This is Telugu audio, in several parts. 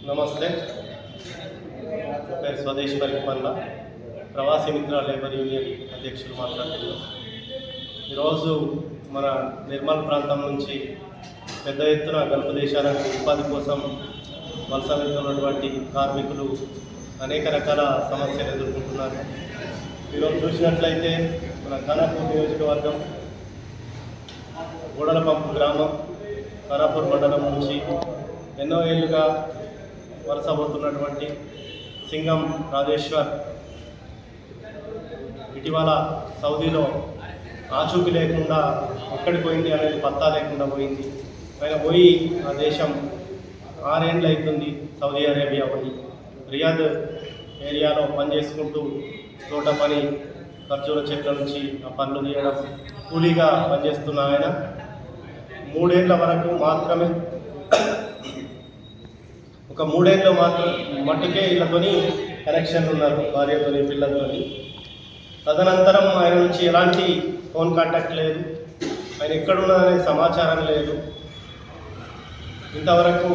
నమస్తే, పేరు స్వదేశ్ పరిపాలన ప్రవాసీ మిత్ర లేబర్ యూనియన్ అధ్యక్షులు మాట్లాడుతున్నాం. ఈరోజు మన నిర్మల్ ప్రాంతం నుంచి పెద్ద ఎత్తున గల్ఫ్ దేశాలకు ఉపాధి కోసం వలస వెళ్తున్నటువంటి కార్మికులు అనేక రకాల సమస్యలు ఎదుర్కొంటున్నారు. ఈరోజు చూసినట్లయితే మన ఖానాపూర్ నియోజకవర్గం గూడలపంపు గ్రామం ఖానాపూర్ మండలం నుంచి ఎన్నో ఏళ్ళుగా వలస పోతున్నటువంటి సింగం రాజేశ్వర్ ఇటీవల సౌదీలో ఆచూకీ లేకుండా ఎక్కడికి పోయింది అనేది పత్తా లేకుండా పోయింది. ఆయన పోయి ఆ దేశం 6 ఏళ్ళు అవుతుంది సౌదీ అరేబియా పోయి. రియాద్ ఏరియాలో పనిచేసుకుంటూ తోట పని, ఖర్జూర చెట్ల నుంచి ఆ పనులు తీయడం, కూలీగా పనిచేస్తున్న ఆయన 3 ఏళ్ళ వరకు మాత్రమే, ఒక 3 ఏళ్ళు మట్టుకే వీళ్ళతోని కనెక్షన్లు ఉన్నారు, భార్యతోని, పిల్లలతోని. తదనంతరం ఆయన నుంచి ఎలాంటి ఫోన్ కాంటాక్ట్ లేదు, ఆయన ఎక్కడున్నా అనే సమాచారం లేదు. ఇంతవరకు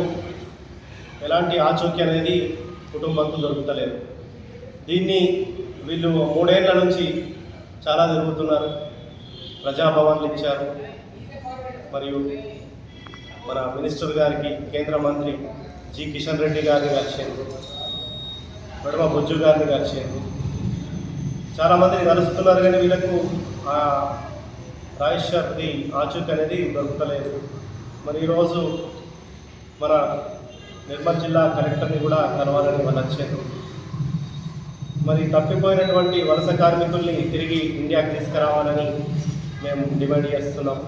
ఎలాంటి ఆచూకీ అనేది కుటుంబంకు దొరుకుతలేదు. దీన్ని వీళ్ళు 3 ఏళ్ళ నుంచి చాలా తిరుగుతున్నారు. ప్రజాభవన్లు ఇచ్చారు, మరియు మన మినిస్టర్ గారికి, కేంద్ర మంత్రి జి కిషన్ రెడ్డి గారిని కలిసింది, మడమ బొజ్జు గారిని కలిసింది. చాలామందిని కలుస్తున్నారు, కానీ వీళ్ళకు ఆ రాజేశ్వర్ది ఆచూకీ అనేది దొరుకుతలేదు. మరి ఈరోజు మన నిర్మల్ జిల్లా కలెక్టర్ని కూడా కలవాలని వాళ్ళు వచ్చారు. మరి తప్పిపోయినటువంటి వలస కార్మికుల్ని తిరిగి ఇండియాకి తీసుకురావాలని మేము డిమాండ్ చేస్తున్నాం.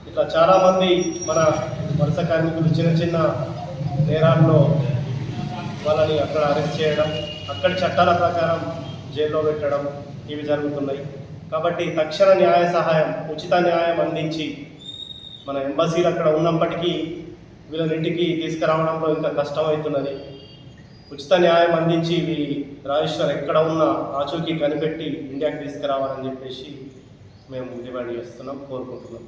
ఇట్లా చాలామంది మన వలస కార్మికులు చిన్న చిన్న నేరాల్లో వాళ్ళని అక్కడ అరెస్ట్ చేయడం, అక్కడి చట్టాల ప్రకారం జైల్లో పెట్టడం, ఇవి జరుగుతున్నాయి. కాబట్టి తక్షణ న్యాయ సహాయం, ఉచిత న్యాయం అందించి, మన ఎంబసీలు అక్కడ ఉన్నప్పటికీ వీళ్ళనింటికి తీసుకురావడంలో ఇంకా కష్టమవుతున్నది. ఉచిత న్యాయం అందించి రాజేశ్వర్ ఎక్కడ ఉన్న ఆచూకీ కనిపెట్టి ఇండియాకి తీసుకురావాలని చెప్పేసి మేము డిమాండ్ చేస్తున్నాం, కోరుకుంటున్నాం.